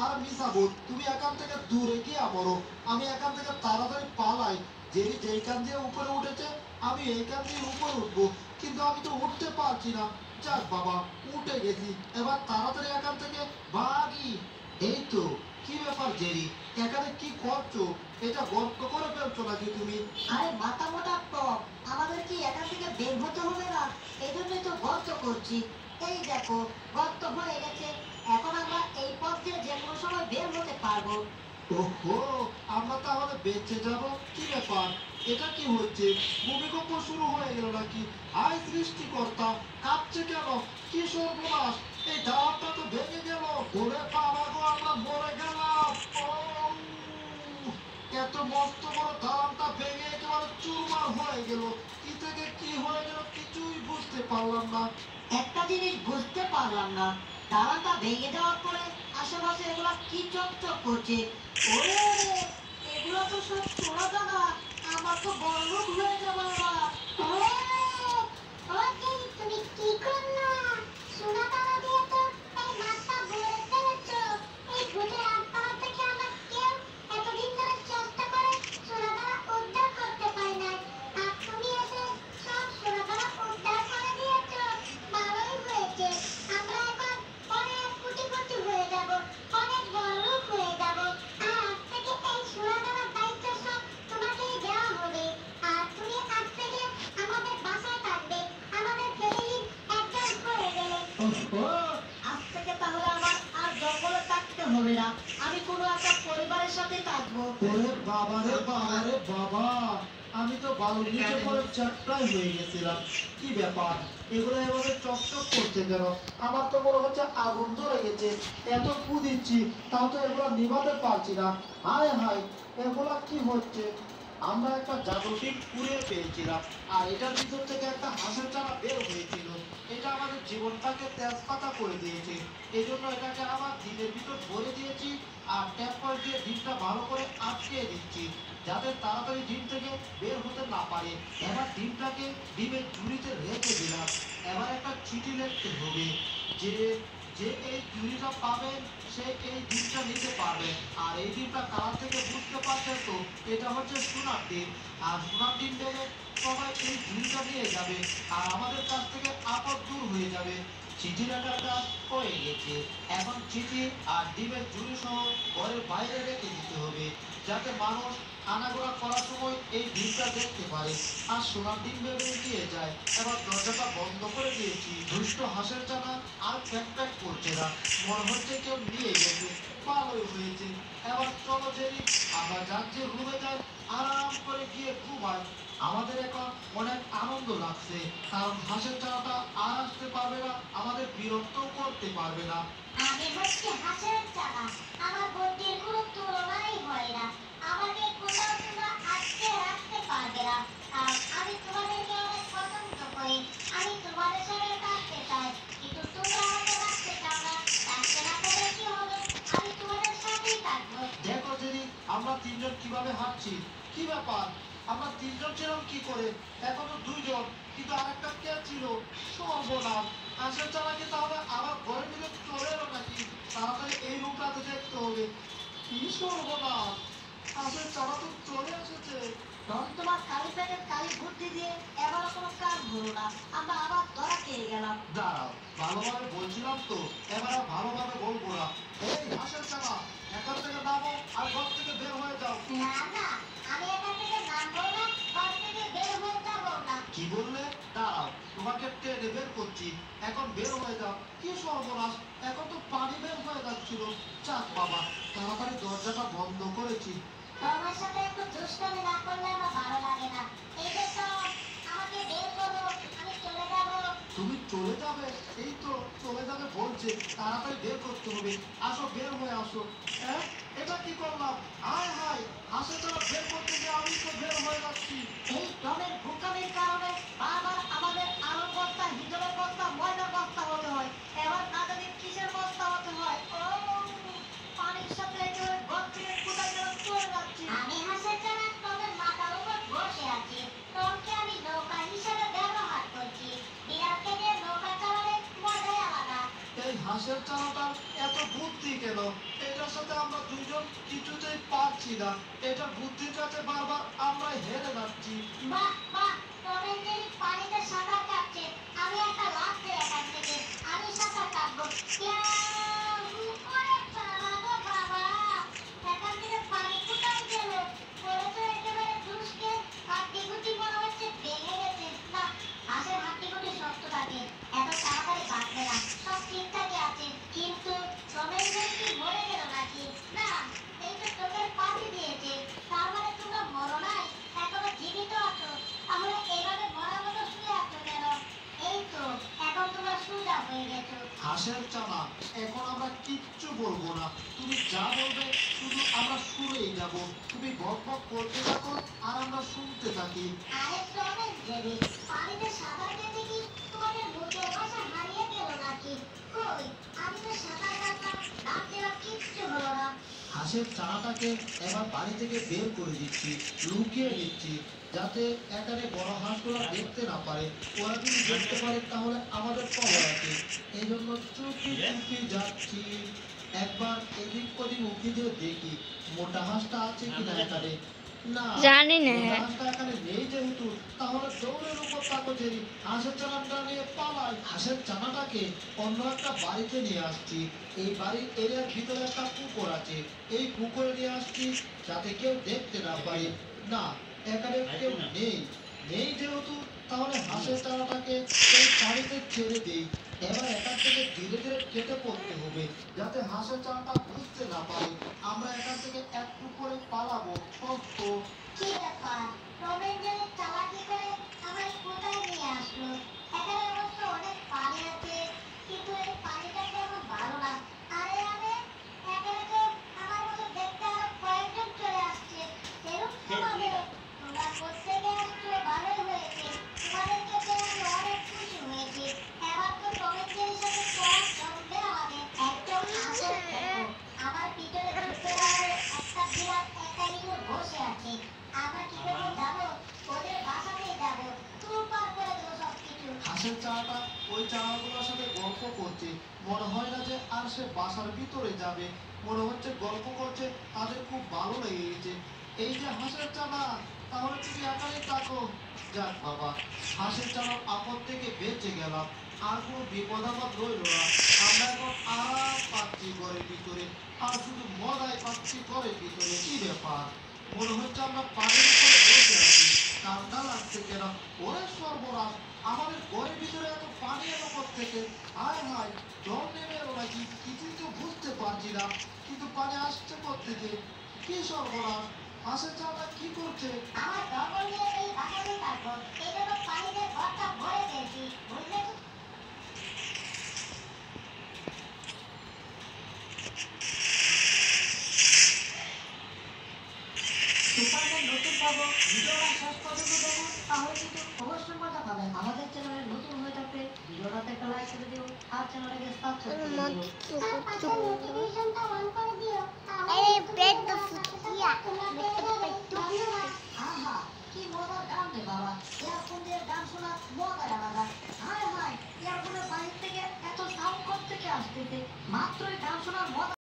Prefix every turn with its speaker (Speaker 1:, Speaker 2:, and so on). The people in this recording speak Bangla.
Speaker 1: আর মিসাবুত তুমি এখান থেকে দূরে গিয়ে পড়ো, আমি এখান থেকে তাড়াতাড়ি পালাই। যেইখান দিয়ে উপরে উঠেছে আমি এইখান দিয়ে উপরে উঠবো, কিন্তু আমি তো উঠতে পারছি না। যাক বাবা, উঠে গেছি, এবার তাড়াতাড়ি এখান থেকে ভাগি। এই তো, কি ব্যাপার জেরি, এখানে কি করছো? এটা গর্ত করে ফেলছো নাকি তুমি?
Speaker 2: আরে মাথা মোটা টপ, আমাদের কি এখান থেকে বের হতে হবে না? এই জন্যই তো গর্ত করছি। এই দেখো, গর্ত হয়ে গেছে। এখন আমরা এই পথ দিয়ে যে কোনো সময় বের হতে পারবো।
Speaker 1: ওহো, আমরা তাহলে বেঁচে যাব। কি ব্যাপার, এটা কি হচ্ছে? ভূমিকম্প শুরু হয়ে গেল নাকি? হায় সৃষ্টিকর্তা, কাঁপছে কেন? কি সর্বনাশ, এই দেওয়ালটা তো ভেঙে গেল। ওরে বাবা গো, আমরা মরে গেলাম। ও, এত মস্ত বড় দেওয়ালটা ভেঙে একেবারে চুরমার হয়ে গেল। কি থেকে কি হয়ে গেল কিছুই বুঝতে পারলাম না।
Speaker 2: একটা জিনিস বুঝতে পারলাম না, দালানটা ভেঙে যাওয়ার পরে আশেপাশে এগুলা কি চকচক করছে? ওরে ওরে, এগুলো তো সব সোনা দানা। আমার তো বড়লোক হয়ে যাবো এবার। তুমি কি করলা? সোনা দানা দিয়ে তো এই মাছটা ভরে ফেলেছো। এই ভূতের আত্মা থেকে আমরা কেউ এতদিন ধরে চেষ্টা করে সোনা দানা উদ্ধার করতে পারি না, আর তুমি এসে সব সোনা দানা উদ্ধার করে দিয়েছো। ভালোই হয়েছে, আমরা এখন অনেক কোটিপতি হয়ে যাব, অনেক বড়লোক হয়ে যাব। আর আজ থেকে এই সোনা দানার দায়িত্ব সব তোমাকেই দেওয়া হবে। আর তুমি আজ থেকে আমাদের বাসায় থাকবে, আমাদের ফ্যামিলির একজন হয়ে গেলে। ওহো, আজ থেকে তাহলে আমার আর জঙ্গলে থাকতে হবে না, আমি কোনো একটা পরিবারের সাথে থাকবো।
Speaker 1: ওরে বাবা রে বাবা রে বাবা, আমি তো বালুর নিচে পড়ে চারটাই হয়ে গেছিলাম। কি ব্যাপার, এগুলো এভাবে চকচক করছে কেন? আমার তো মনে হচ্ছে আগুন ধরে গেছে। এত ফু দিচ্ছি, তাও তো এগুলো নিভাতে পারছি না। হায় হায়, এগুলা কি হচ্ছে? আমরা একটা জাদুটিক কুড়িয়ে পেয়েছিলাম, আর এটার ভিতর থেকে একটা হাঁসের চারা বের হয়েছিল। এটা আমাদের জীবনটাকে তেজপাতা করে দিয়েছে। এই জন্য এটাকে আবার ডিমের ভিতর ভরে দিয়েছি, আর ট্যাপ কল দিয়ে ডিমটা ভালো করে আটকে দিচ্ছি, যাতে তাড়াতাড়ি ডিম থেকে বের হতে না পারে। এবার ডিমটাকে ডিমের ঝুড়িতে রেখে দিলাম। এবার একটা চিঠি লিখতে হবে যে যে এই ঝুড়িটা পাবেন সে এই ডিমটা নিতে পারবে। আর এই ডিমটা কালার থেকে বুঝতে পারছেন তো, এটা হচ্ছে সোনার ডিম। আর সোনার ডিম পেলে সবাই এই ঝুড়িটা নিয়ে যাবে, আর আমাদের কাছ থেকে আপদ দূর হয়ে যাবে। চিঠি লেখার কাজ হয়ে গেছে। এখন চিঠি আর ডিমের ঝুড়ি সহ ঘরের বাইরে রেখে দিতে হবে, যাতে মানুষ আনাগোনা করার সময় এই ডিমটা দেখতে পারে আর সোনার ডিম ভেবে এগিয়ে যায়। এবার দরজাটা বন্ধ করে দিয়েছি। দুষ্ট হাঁসের জানা আর প্যাক প্যাক করছে না, মনে হচ্ছে কেউ নিয়ে গেছে। ভালোই হয়েছে। এবার চলো জেরি, আমরা যাচ্ছি রুমে যাই, আরাম করে গিয়ে ঘুমাই। আমাদের এখন অনেক আনন্দ লাগছে, কারণ হাঁসের চারাটা আর আসতে পারবে না, আমাদের বিরক্ত করতে পারবে না।
Speaker 2: আমি হচ্ছে হাঁসের চারা, আমার বুদ্ধির কোনো তুলনাই হয় না। আমাকে কোথাও তোমরা আটকে রাখতে পারবে না, কারণ আমি তোমাদেরকে অনেক পছন্দ করি। আমি তোমাদের সাথে থাকতে চাই, কিন্তু তোমরা আমাকে রাখতে চাও না। রাখতে না পেলে কি হবে? আমি তোমাদের সাথেই থাকবো।
Speaker 1: দেখো জেরি, আমরা তিনজন কিভাবে হাঁটছি। কি ব্যাপার, আমরা তিনজন ছিলাম কি করে? এখন তো দুইজন, কিন্তু আরেকটা কে ছিল? সর্বনাশ, হাঁসের চালাকি তাহলে আমার ঘরের ভিতরে চলে এলো নাকি? তাড়াতাড়ি এই রূপটাতে দেখতে হবে। কি সর্বনাশ, হাঁসের চালা তো চলে এসেছে।
Speaker 2: তখন তোমার কালি পেটের কালি বুদ্ধি দিয়ে এবারও কোনো কাজ হলো না, আমরা আবার ধরা খেয়ে গেলাম।
Speaker 1: দাঁড়াও, ভালোভাবে বলছিলাম তো, এবার আর ভালোভাবে বলবো না। এই হাঁসের চালা, এখান থেকে নামো আর ঘর থেকে বের হয়ে যাও।
Speaker 2: না না, আমি এখান থেকে নামবো না, ঘর থেকে বের হয়ে যাবো না।
Speaker 1: কি বললে? দাঁড়াও, তোমাকে টেনে বের করছি, এখন বের হয়ে যাও। কি সর্বনাশ, এখন তো পানি বের হয়ে যাচ্ছিল। যাক বাবা, তাড়াতাড়ি দরজাটা বন্ধ করেছি।
Speaker 2: আমার সাথে একটু দুষ্টামি না করলে আমার ভালো লাগে না। এই যে সব, আমাকে বের করো, আমি চলে যাবো।
Speaker 1: তুমি চলে যাবে? এই তো চলে যাবে বলছে, তাড়াতাড়ি বের করতে হবে। আসো, বের হয়ে আসো। হ্যাঁ, এটা কি করলাম? হায় হায়, হাসে চলো বের করতে গিয়ে আমি তো বের হয়ে যাচ্ছি।
Speaker 2: এই টমের ভুকামির কারণে বারবার আমাদের আলুর বস্তা, হিজলের বস্তা, ময়দার বস্তা হতে হয়। এবার না জানি কিসের বস্তা হতে হয়। ও, পানির সাথে একেবারে ঘর থেকে কোথায় যেন চলে যাচ্ছি। আমি হাঁসের চারা টমের মাথার উপর বসে আছি। টমকে আমি নৌকা হিসেবে ব্যবহার করছি। বিড়ালকে দিয়ে নৌকা চালালে মজাই আলাদা।
Speaker 1: এই হাঁসের চালাটার এত বুদ্ধি কেন? এটার সাথে করতে আমরা দুইজন কিছুতেই পারছি না। এটা বুদ্ধির কাছে বারবার আমরা হেরে যাচ্ছি।
Speaker 2: বাহ বাহ, টম এন্ড জেরি পানিতে সাঁতার কাটছে। আমি একটা লাফ দেই এখান থেকে। আমি সাঁতার কাটবো। ইয়াহু! ওরে বাবা গো বাবা! এখান থেকে পানি কোথায় গেল? পরে তো একেবারে দুষ্কে হাড্ডিগুড্ডি মনে হচ্ছে ভেঙে গেছে। না, হাঁসের হাড্ডিগুড্ডি শক্ত থাকে, এত তাড়াতাড়ি কাটবে না। সব ঠিকঠাকই আছে। কিন্তু টম এন্ড জেরি কি মরে গেল নাকি? না, এই তো চোখের পানি দিয়েছে। তার মানে তোমরা মরো নাই, এখনো জীবিত আছো। তাহলে এইভাবে মরার মতো শুয়ে আছো কেন? এই তো, এখন তোমরা সোজা হয়ে গেছো।
Speaker 1: হাঁসের চানা, এখন আমরা কিচ্ছু বলবো না। তুমি যা বলবে শুধু আমরা শুনেই যাব। তুমি বক বক করতে থাকো আর আমরা শুনতে থাকি।
Speaker 2: আরে টম এন্ড জেরি, পানিতে সাঁতার কেটে কি তোমাদের মুখের ভাষা হারিয়ে গেল নাকি? কই, আমি তো সাঁতার কাটলাম, ডাক দিলাম, কিচ্ছু হলো না।
Speaker 1: হাঁসের চানাটাকে এবার বাড়ি থেকে বের করে দিচ্ছি, লুকিয়ে দিচ্ছি, যাতে এখানে বড় হাঁসগুলো দেখতে না পারে। ওরা যদি দেখতে পারে তাহলে আমাদের খবর আছে। এই জন্য চুপি চুপি যাচ্ছি। একবার এদিক ওদিক উঁকি দিয়ে দেখি মোটা হাঁসটা আছে কিনা এখানে। না,
Speaker 3: জানি না।
Speaker 1: মোটা হাঁসটা এখানে নেই যেহেতু, তাহলে দৌড়ের উপর তাকো জেরি, হাঁসের চানাটা নিয়ে পালাই। হাঁসের চানাটাকে অন্য একটা বাড়িতে নিয়ে আসছি। এই বাড়ির এরিয়ার ভিতরে একটা পুকুর আছে, এই পুকুরে নিয়ে আসছি যাতে কেউ দেখতে না পারে। না, এখানে কেউ নেই, নেই যেহেতু, তাহলে হাঁসের চানাটাকে এই বাড়িতে ছেড়ে দেই। এবার এখান থেকে ধীরে ধীরে কেটে পড়তে হবে যাতে হাঁসের চানাটা বুঝতে না পারে। আমরা এখান থেকে একটু করে পালাবো। সত্য
Speaker 2: কি ব্যাপার? টম এন্ড জেরি চালাকি করে আমার কোথায় নিয়ে আসলো? এখানে অবশ্য অনেক পানি আছে, কিন্তু এই পানিটা কেমন ভালো না। আরে আরে, এখানে তো আমার মতো দেখতে আরো কয়েকজন চলে আসছে। এরকম কিভাবে? তোমরা কোত্থেকে আসছো? ভালোই হয়েছে, তোমাদেরকে পেয়ে আমি অনেক খুশি হয়েছি। এবার তো টম এন্ড জেরির সাথে সব জমবে আমাদের। একদম আসল দেখো, আমার পিছনে ঢুকতে পারবে একটা বিড়াল একাই বসে আছে। আমরা কি করবো জানো? ওদের বাসাতেই যাবো, তুলপার করে দেবো সবকিছু।
Speaker 1: হাঁসের চানাটা ওই চানাগুলোর সাথে গল্প করছে। মনে হয় না যে আর সে বাসার ভিতরে যাবে, মনে হচ্ছে গল্প করছে, তাদের খুব ভালো লেগে গেছে। এই যে হাঁসের চানা, তাহলে তুমি একাই থাকো। যাক বাবা, হাঁসের চানার আপদ থেকে বেঁচে গেলাম, আর কোনো বিপদ আপদ রইল না। আমরা এখন আরাম পাচ্ছি ঘরের ভিতরে, আর শুধু মজাই পাচ্ছি ঘরের ভিতরে। কি ব্যাপার, মনে হচ্ছে আমরা পানির উপরে বসে আছি, ঠান্ডা লাগছে কেন? ওরে সর্বনাশ, আমাদের ঘরের ভিতরে এত পানি এলো থেকে, হায় হায়, জল নেমে এলো নাকি কিছুই তো বুঝতে পারছি না। কিন্তু পানি আসছে থেকে, কি সর্বনাশ, হাঁসের চাটা কি করছে?
Speaker 2: আমার দখল নিয়ে এই বাসাতেই থাকবো, এই জন্য পানিতে ঘরটা ভরে দিয়েছি, বুঝলে তো? সুপারম্যান নতুন পর্ব ভিডিওটা শেষ পর্যন্ত দেখুন, তাহলে কিন্তু অবশ্যই মজা পাবেন। আমাদের চ্যানেলে নতুন হয়ে থাকলে ভিডিওটাতে একটা লাইক করে দিও আর চ্যানেলটাকে সাবস্ক্রাইব করে দিও। আর পাশে নোটিফিকেশনটা অন করে দিও,
Speaker 3: আরে ব্রেড তো ফুটিয়া
Speaker 2: আহা, কি মজার গান রে বাবা! ইয়ারফোন দিয়ে গান শোনা মজাই আলাদা। হায় হায়, ইয়ারফোনের বাইরে থেকে এত সাউন্ড কোত্থেকে আসতেছে? মাত্রই গান শোনার মজা